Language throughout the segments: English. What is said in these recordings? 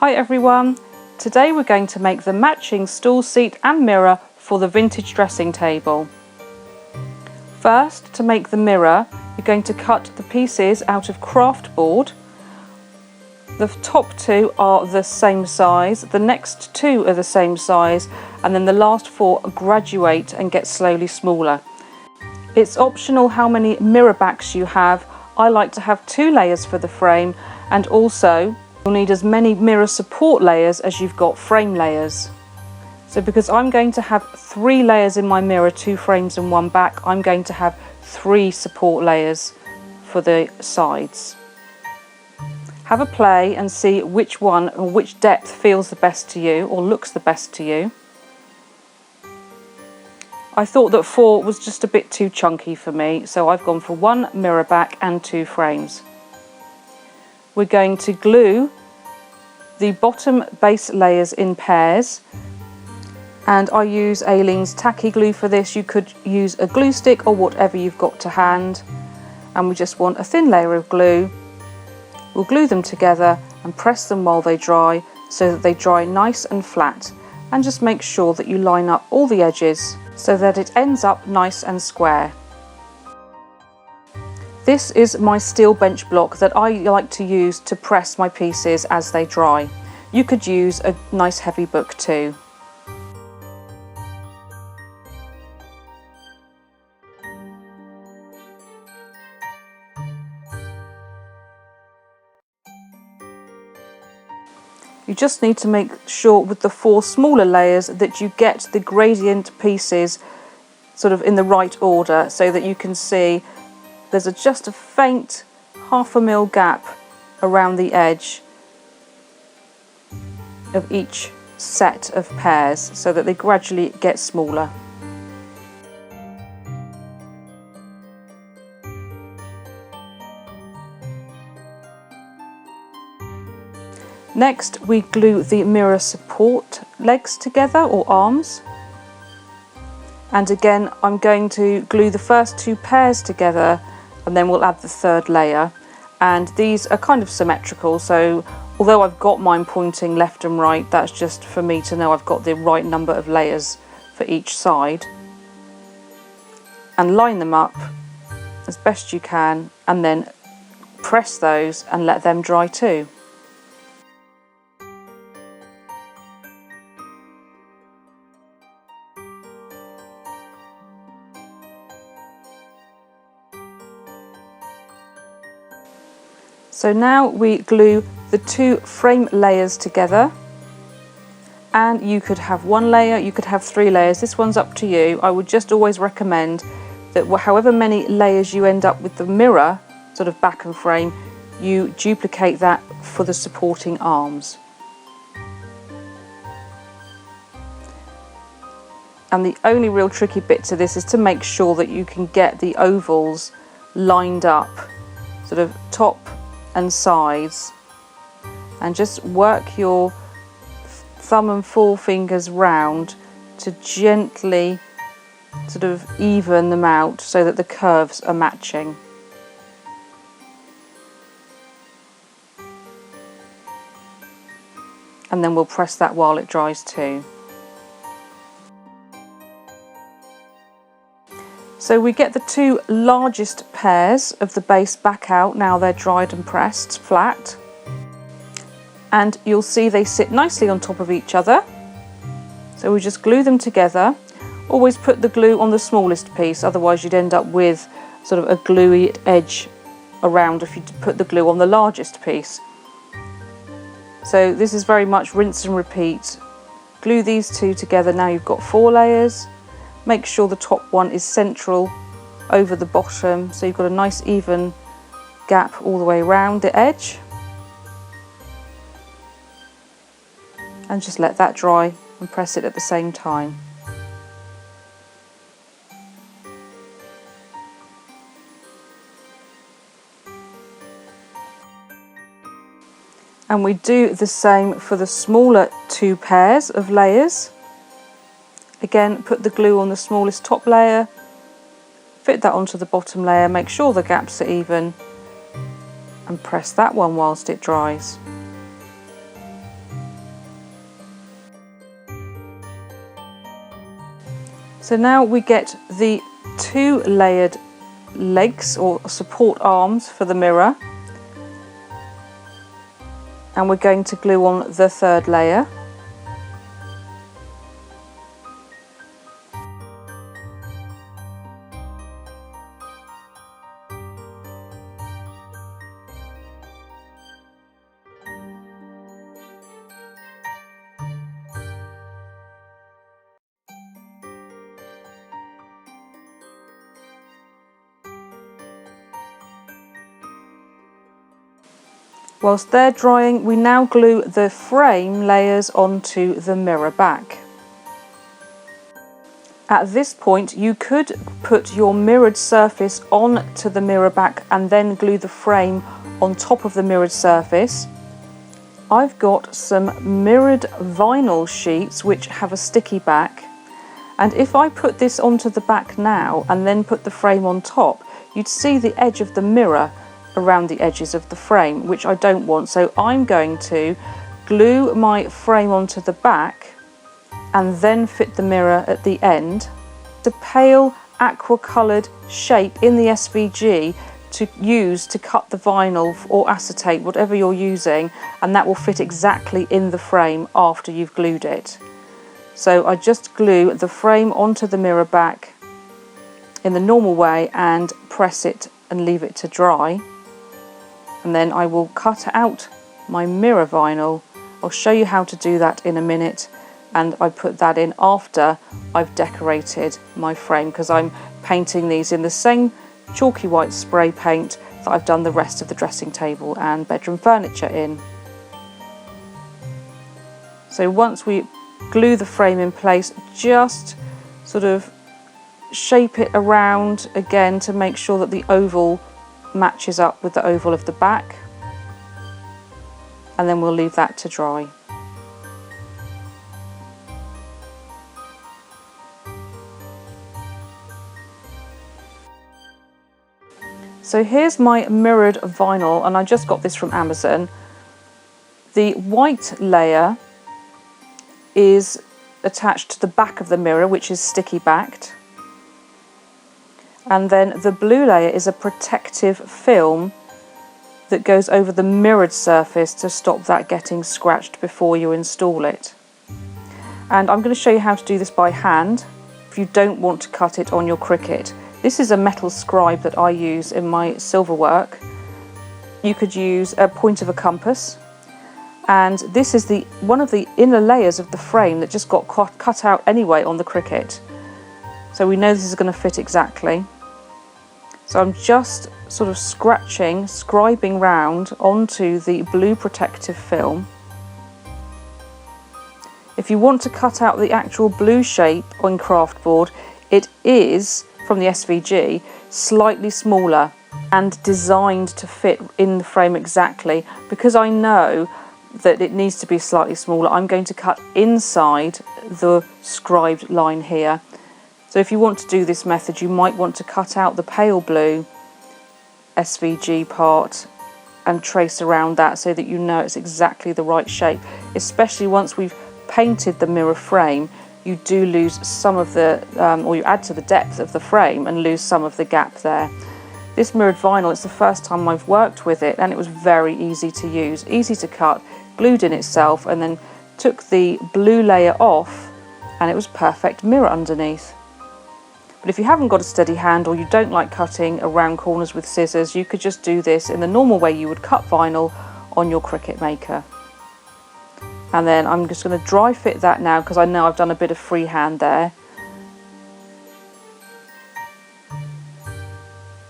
Hi everyone, today we're going to make the matching stool seat and mirror for the vintage dressing table. First, to make the mirror, you're going to cut the pieces out of craft board. The top two are the same size, the next two are the same size, and then the last four graduate and get slowly smaller. It's optional how many mirror backs you have. I like to have 2 layers for the frame, and also you'll need as many mirror support layers as you've got frame layers. So because I'm going to have 3 layers in my mirror, 2 frames and 1 back, I'm going to have 3 support layers for the sides. Have a play and see which one or which depth feels the best to you or looks the best to you. I thought that 4 was just a bit too chunky for me, so I've gone for 1 mirror back and 2 frames. We're going to glue the bottom base layers in pairs, and I use Aleene's tacky glue for this. You could use a glue stick or whatever you've got to hand, and we just want a thin layer of glue. We'll glue them together and press them while they dry so that they dry nice and flat, and just make sure that you line up all the edges so that it ends up nice and square. This is my steel bench block that I like to use to press my pieces as they dry. You could use a nice heavy book too. You just need to make sure with the 4 smaller layers that you get the gradient pieces sort of in the right order, so that you can see there's just a faint 1/2 mm gap around the edge of each set of pairs so that they gradually get smaller. Next, we glue the mirror support legs together, or arms. And again, I'm going to glue the first 2 pairs together, and then we'll add the 3rd layer. And these are kind of symmetrical, so although I've got mine pointing left and right, that's just for me to know I've got the right number of layers for each side. And line them up as best you can, and then press those and let them dry too. So now we glue the 2 frame layers together, and you could have 1 layer, you could have 3 layers, this one's up to you. I would just always recommend that however many layers you end up with the mirror, sort of back and frame, you duplicate that for the supporting arms. And the only real tricky bit to this is to make sure that you can get the ovals lined up, sort of top and sides, and just work your thumb and forefingers round to gently sort of even them out so that the curves are matching. And then we'll press that while it dries too. So we get the 2 largest pairs of the base back out now they're dried and pressed flat, and you'll see they sit nicely on top of each other. So we just glue them together. Always put the glue on the smallest piece, otherwise you'd end up with sort of a gluey edge around if you put the glue on the largest piece. So this is very much rinse and repeat. Glue these 2 together, now you've got 4 layers. Make sure the top one is central over the bottom, so you've got a nice even gap all the way around the edge. And just let that dry and press it at the same time. And we do the same for the smaller 2 pairs of layers. Again, put the glue on the smallest top layer, fit that onto the bottom layer, make sure the gaps are even, and press that one whilst it dries. So now we get the 2 layered legs or support arms for the mirror, and we're going to glue on the 3rd layer. Whilst they're drying, we now glue the frame layers onto the mirror back. At this point, you could put your mirrored surface onto the mirror back and then glue the frame on top of the mirrored surface. I've got some mirrored vinyl sheets which have a sticky back, and if I put this onto the back now and then put the frame on top, you'd see the edge of the mirror around the edges of the frame, which I don't want. So I'm going to glue my frame onto the back and then fit the mirror at the end. The pale aqua coloured shape in the SVG to use to cut the vinyl or acetate, whatever you're using, and that will fit exactly in the frame after you've glued it. So I just glue the frame onto the mirror back in the normal way and press it and leave it to dry. And then I will cut out my mirror vinyl. I'll show you how to do that in a minute, and I put that in after I've decorated my frame, because I'm painting these in the same chalky white spray paint that I've done the rest of the dressing table and bedroom furniture in. So once we glue the frame in place, just sort of shape it around again to make sure that the oval matches up with the oval of the back, and then we'll leave that to dry. So here's my mirrored vinyl, and I just got this from Amazon. The white layer is attached to the back of the mirror, which is sticky backed. And then the blue layer is a protective film that goes over the mirrored surface to stop that getting scratched before you install it. And I'm going to show you how to do this by hand if you don't want to cut it on your Cricut. This is a metal scribe that I use in my silver work. You could use a point of a compass, and this is one of the inner layers of the frame that just got cut out anyway on the Cricut. So we know this is going to fit exactly. So I'm just sort of scribing round onto the blue protective film. If you want to cut out the actual blue shape on craft board, it is, from the SVG, slightly smaller and designed to fit in the frame exactly. Because I know that it needs to be slightly smaller, I'm going to cut inside the scribed line here. So if you want to do this method, you might want to cut out the pale blue SVG part and trace around that so that you know it's exactly the right shape. Especially once we've painted the mirror frame, you do lose some of the, or you add to the depth of the frame and lose some of the gap there. This mirrored vinyl, it's the first time I've worked with it, and it was very easy to use, easy to cut, glued in itself, and then took the blue layer off and it was perfect mirror underneath. But if you haven't got a steady hand, or you don't like cutting around corners with scissors, you could just do this in the normal way you would cut vinyl on your Cricut Maker. And then I'm just going to dry fit that now, because I know I've done a bit of freehand there.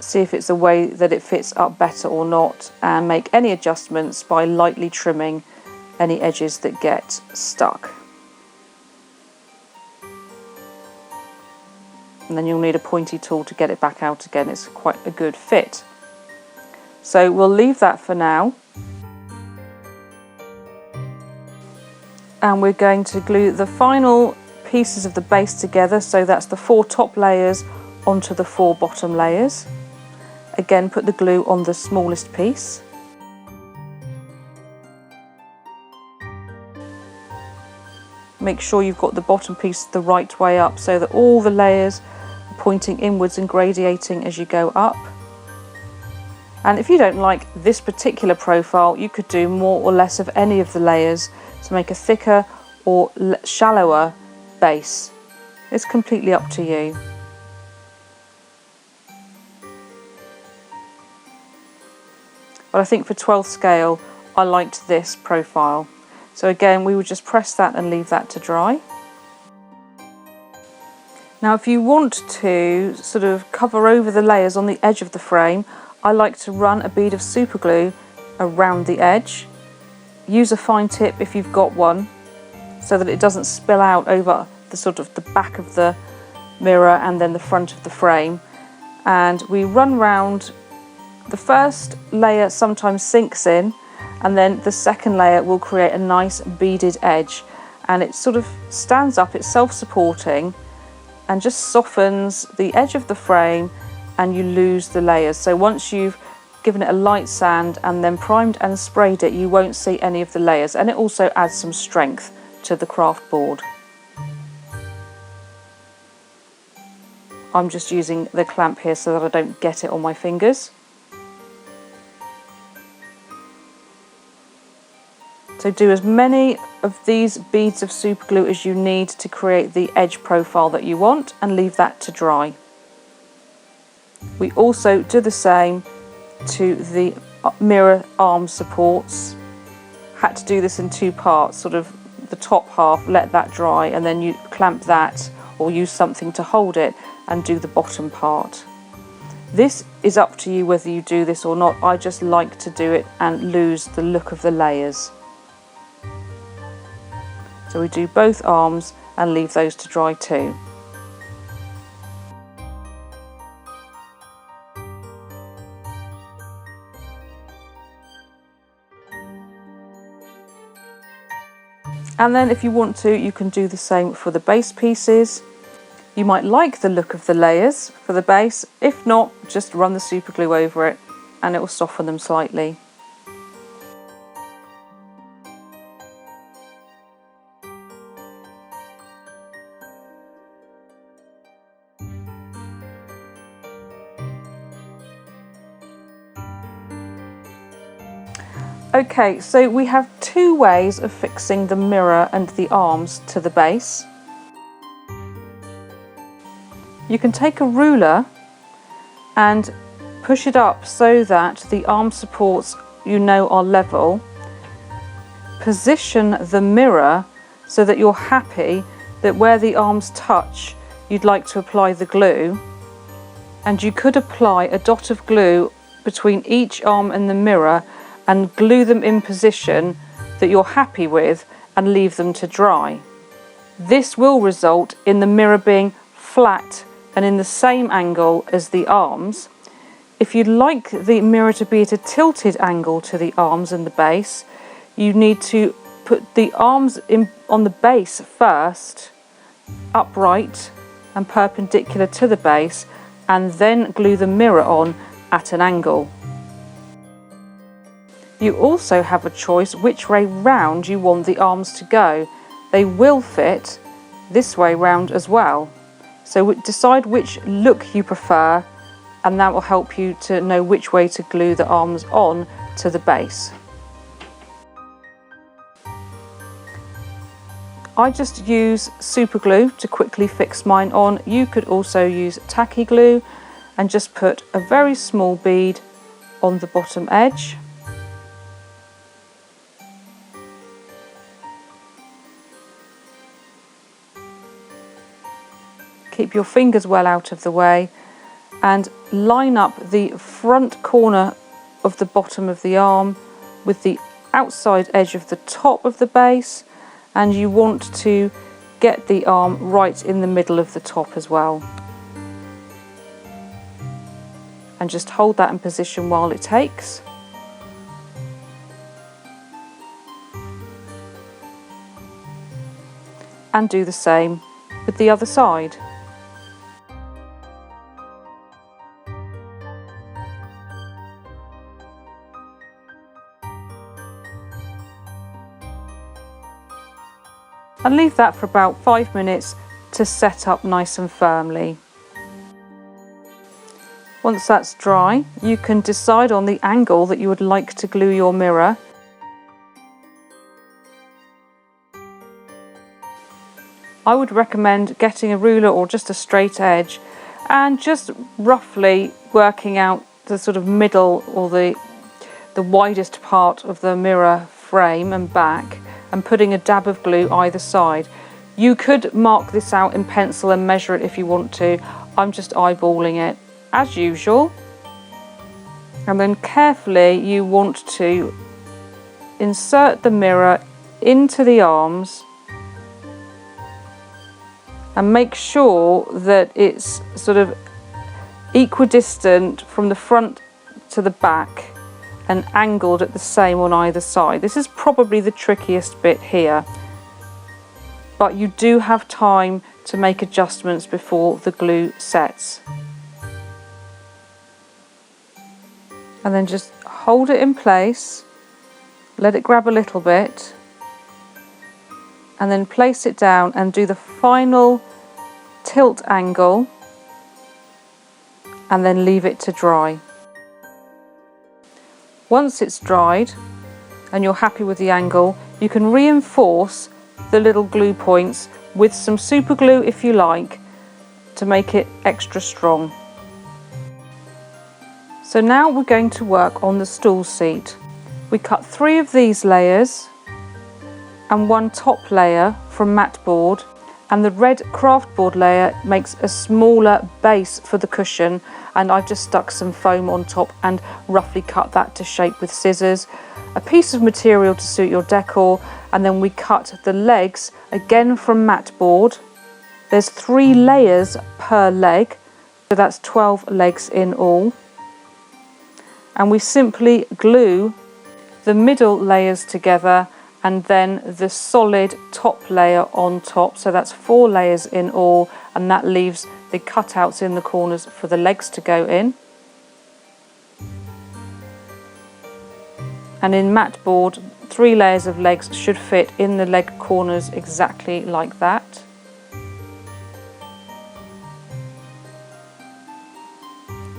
See if it's the way that it fits up better or not, and make any adjustments by lightly trimming any edges that get stuck. And then you'll need a pointy tool to get it back out again. It's quite a good fit. So we'll leave that for now. And we're going to glue the final pieces of the base together. So that's the 4 top layers onto the 4 bottom layers. Again, put the glue on the smallest piece. make sure you've got the bottom piece the right way up so that all the layers are pointing inwards and gradiating as you go up. And if you don't like this particular profile, you could do more or less of any of the layers to make a thicker or shallower base. It's completely up to you. But I think for 12th scale, I liked this profile. So again, we would just press that and leave that to dry. Now, if you want to sort of cover over the layers on the edge of the frame, I like to run a bead of super glue around the edge. Use a fine tip if you've got one, so that it doesn't spill out over the sort of the back of the mirror and then the front of the frame. And we run round. The first layer sometimes sinks in, and then the second layer will create a nice beaded edge, and it sort of stands up, it's self-supporting and just softens the edge of the frame, and you lose the layers. So once you've given it a light sand and then primed and sprayed it, you won't see any of the layers, and it also adds some strength to the craft board. I'm just using the clamp here so that I don't get it on my fingers. So do as many of these beads of super glue as you need to create the edge profile that you want, and leave that to dry. We also do the same to the mirror arm supports. Had to do this in two parts, sort of the top half, let that dry, and then you clamp that or use something to hold it and do the bottom part. This is up to you whether you do this or not. I just like to do it and lose the look of the layers. So we do both arms and leave those to dry too. And then if you want to, you can do the same for the base pieces. You might like the look of the layers for the base. If not, just run the super glue over it and it will soften them slightly. Okay, so we have two ways of fixing the mirror and the arms to the base. You can take a ruler and push it up so that the arm supports, you know, are level. Position the mirror so that you're happy that where the arms touch, you'd like to apply the glue. And you could apply a dot of glue between each arm and the mirror and glue them in position that you're happy with and leave them to dry. This will result in the mirror being flat and in the same angle as the arms. If you'd like the mirror to be at a tilted angle to the arms and the base, you need to put the arms in on the base first, upright and perpendicular to the base, and then glue the mirror on at an angle. You also have a choice which way round you want the arms to go. They will fit this way round as well. So decide which look you prefer, and that will help you to know which way to glue the arms on to the base. I just use super glue to quickly fix mine on. You could also use tacky glue and just put a very small bead on the bottom edge. Keep your fingers well out of the way and line up the front corner of the bottom of the arm with the outside edge of the top of the base, and you want to get the arm right in the middle of the top as well. And just hold that in position while it takes. And do the same with the other side. and leave that for about 5 minutes to set up nice and firmly. Once that's dry, you can decide on the angle that you would like to glue your mirror. I would recommend getting a ruler or just a straight edge and just roughly working out the sort of middle or the widest part of the mirror frame and back, and putting a dab of glue either side. You could mark this out in pencil and measure it if you want to. I'm just eyeballing it as usual. And then carefully you want to insert the mirror into the arms and make sure that it's sort of equidistant from the front to the back and angled at the same on either side. This is probably the trickiest bit here, but you do have time to make adjustments before the glue sets. And then just hold it in place, let it grab a little bit, and then place it down and do the final tilt angle, and then leave it to dry. Once it's dried and you're happy with the angle, you can reinforce the little glue points with some super glue if you like, to make it extra strong. So now we're going to work on the stool seat. We cut 3 of these layers and 1 top layer from matte board, and the red craft board layer makes a smaller base for the cushion, and I've just stuck some foam on top and roughly cut that to shape with scissors. A piece of material to suit your decor, and then we cut the legs again from matte board. There's 3 layers per leg, so that's 12 legs in all. And we simply glue the middle layers together and then the solid top layer on top, so that's 4 layers in all, and that leaves the cutouts in the corners for the legs to go in. And in matte board, 3 layers of legs should fit in the leg corners exactly like that.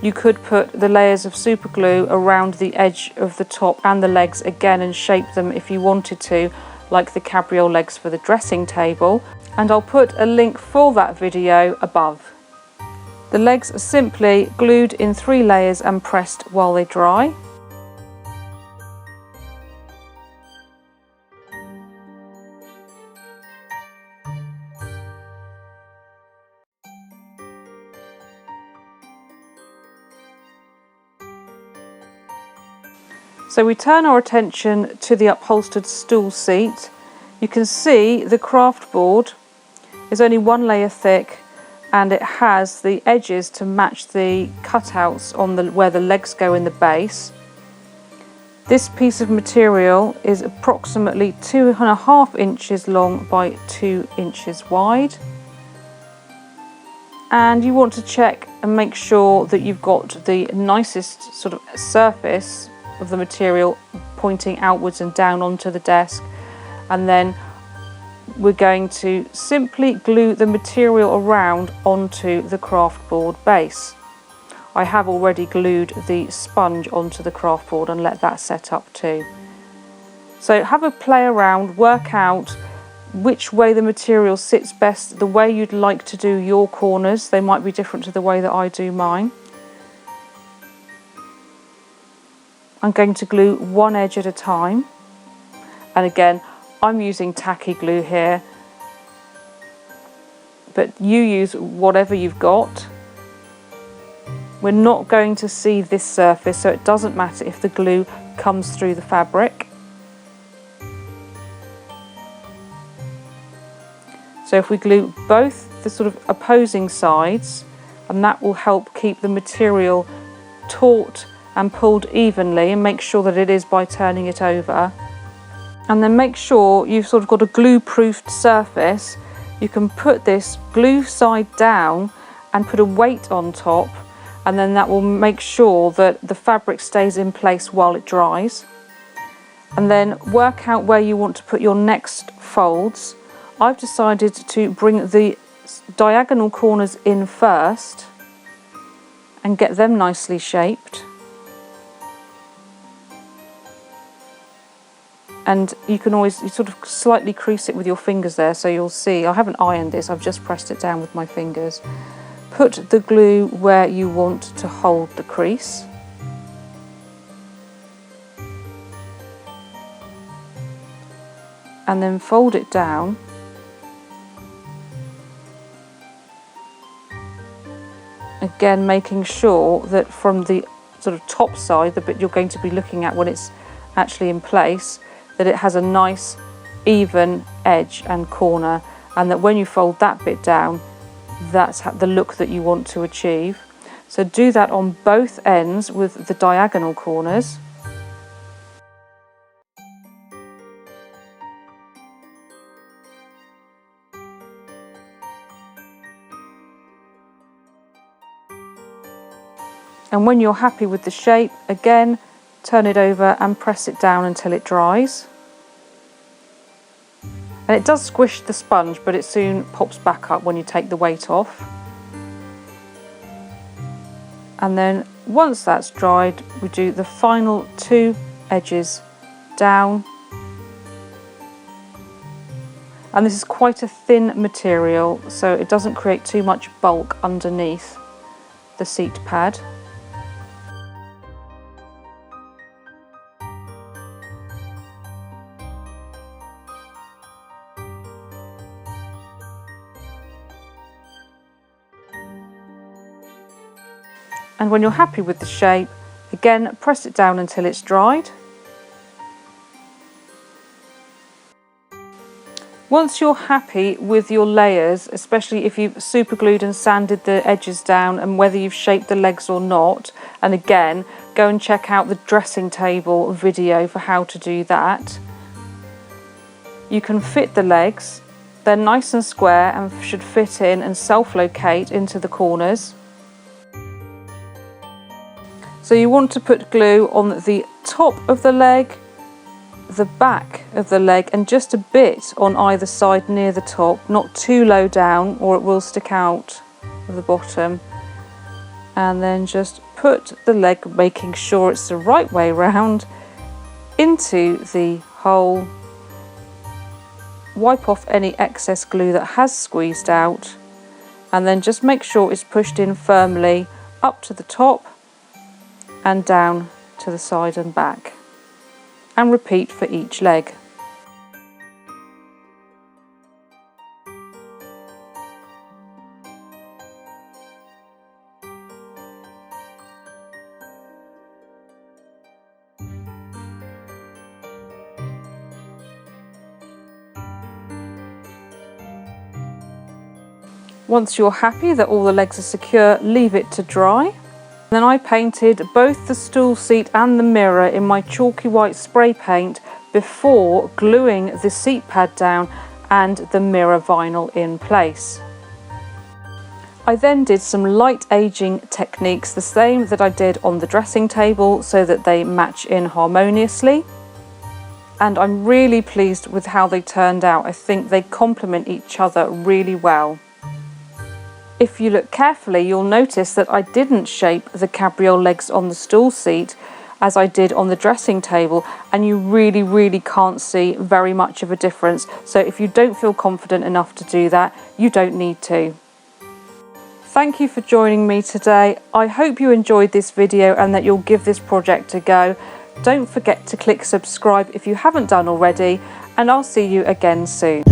You could put the layers of super glue around the edge of the top and the legs again and shape them if you wanted to, like the cabriole legs for the dressing table, and I'll put a link for that video above. The legs are simply glued in 3 layers and pressed while they dry. So we turn our attention to the upholstered stool seat. You can see the craft board is only 1 layer thick, and it has the edges to match the cutouts on where the legs go in the base. This piece of material is approximately 2.5 inches long by 2 inches wide. And you want to check and make sure that you've got the nicest sort of surface of the material pointing outwards and down onto the desk, and then we're going to simply glue the material around onto the craft board base. I have already glued the sponge onto the craft board and let that set up too. So have a play around, work out which way the material sits best, the way you'd like to do your corners. They might be different to the way that I do mine. I'm going to glue 1 edge at a time, and again I'm using tacky glue here, but you use whatever you've got. We're not going to see this surface, so it doesn't matter if the glue comes through the fabric. So if we glue both the sort of opposing sides, and that will help keep the material taut and pulled evenly, and make sure that it is by turning it over. And then make sure you've sort of got a glue-proofed surface. You can put this glue side down and put a weight on top, and then that will make sure that the fabric stays in place while it dries. And then work out where you want to put your next folds. I've decided to bring the diagonal corners in first and get them nicely shaped. And you can always sort of slightly crease it with your fingers there, so you'll see. I haven't ironed this, I've just pressed it down with my fingers. Put the glue where you want to hold the crease. And then fold it down. Again, making sure that from the sort of top side, the bit you're going to be looking at when it's actually in place, that it has a nice even edge and corner, and that when you fold that bit down, that's the look that you want to achieve. So do that on both ends with the diagonal corners. And when you're happy with the shape, again, turn it over and press it down until it dries. And it does squish the sponge, but it soon pops back up when you take the weight off. And then once that's dried, we do the final 2 edges down. And this is quite a thin material, so it doesn't create too much bulk underneath the seat pad. And when you're happy with the shape, again, press it down until it's dried. Once you're happy with your layers, especially if you've super glued and sanded the edges down and whether you've shaped the legs or not, and again, go and check out the dressing table video for how to do that. You can fit the legs. They're nice and square and should fit in and self-locate into the corners. So you want to put glue on the top of the leg, the back of the leg, and just a bit on either side near the top, not too low down or it will stick out of the bottom. And then just put the leg, making sure it's the right way round, into the hole. Wipe off any excess glue that has squeezed out, and then just make sure it's pushed in firmly up to the top and down to the side and back, and repeat for each leg. Once you're happy that all the legs are secure, leave it to dry. Then I painted both the stool seat and the mirror in my chalky white spray paint before gluing the seat pad down and the mirror vinyl in place. I then did some light aging techniques, the same that I did on the dressing table, so that they match in harmoniously. And I'm really pleased with how they turned out. I think they complement each other really well. If you look carefully, you'll notice that I didn't shape the cabriole legs on the stool seat as I did on the dressing table, and you really can't see very much of a difference. So if you don't feel confident enough to do that, you don't need to. Thank you for joining me today. I hope you enjoyed this video and that you'll give this project a go. Don't forget to click subscribe if you haven't done already, and I'll see you again soon.